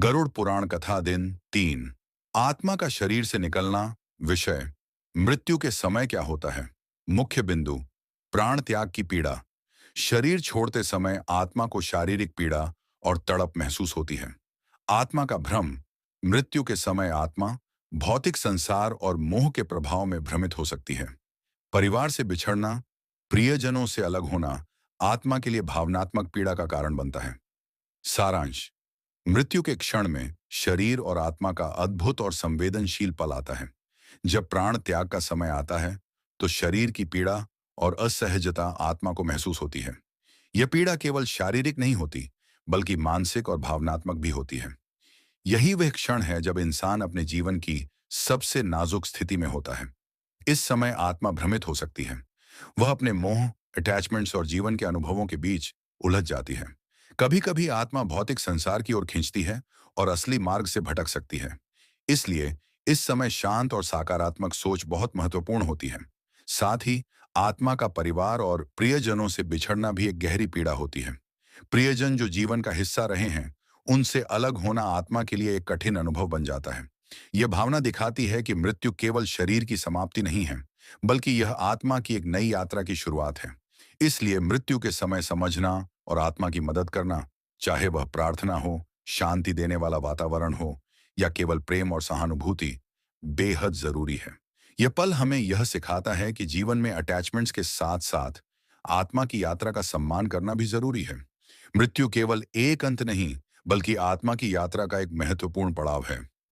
गरुड़ पुराण कथा दिन 3। आत्मा का शरीर से निकलना। विषय मृत्यु के समय क्या होता है। मुख्य बिंदु प्राण त्याग की पीड़ा। शरीर छोड़ते समय आत्मा को शारीरिक पीड़ा और तड़प महसूस होती है। आत्मा का भ्रम। मृत्यु के समय आत्मा भौतिक संसार और मोह के प्रभाव में भ्रमित हो सकती है। परिवार से बिछड़ना, प्रियजनों से अलग होना आत्मा के लिए भावनात्मक पीड़ा का कारण बनता है। सारांश। मृत्यु के क्षण में शरीर और आत्मा का अद्भुत और संवेदनशील पल आता है। जब प्राण त्याग का समय आता है तो शरीर की पीड़ा और असहजता आत्मा को महसूस होती है। यह पीड़ा केवल शारीरिक नहीं होती, बल्कि मानसिक और भावनात्मक भी होती है। यही वह क्षण है जब इंसान अपने जीवन की सबसे नाजुक स्थिति में होता है। इस समय आत्मा भ्रमित हो सकती है। वह अपने मोह, अटैचमेंट्स और जीवन के अनुभवों के बीच उलझ जाती है। कभी कभी आत्मा भौतिक संसार की ओर खींचती है और असली मार्ग से भटक सकती है। इसलिए इस समय शांत और सकारात्मक सोच बहुत महत्वपूर्ण होती है। साथ ही आत्मा का परिवार और प्रियजनों से बिछड़ना भी एक गहरी पीड़ा होती है। प्रियजन जो जीवन का हिस्सा रहे हैं, उनसे अलग होना आत्मा के लिए एक कठिन अनुभव बन जाता है। यह भावना दिखाती है कि मृत्यु केवल शरीर की समाप्ति नहीं है, बल्कि यह आत्मा की एक नई यात्रा की शुरुआत है। इसलिए मृत्यु के समय समझना और आत्मा की मदद करना, चाहे वह प्रार्थना हो, शांति देने वाला वातावरण हो या केवल प्रेम और सहानुभूति, बेहद जरूरी है। यह पल हमें यह सिखाता है कि जीवन में अटैचमेंट्स के साथ साथ आत्मा की यात्रा का सम्मान करना भी जरूरी है। मृत्यु केवल एक अंत नहीं, बल्कि आत्मा की यात्रा का एक महत्वपूर्ण पड़ाव है।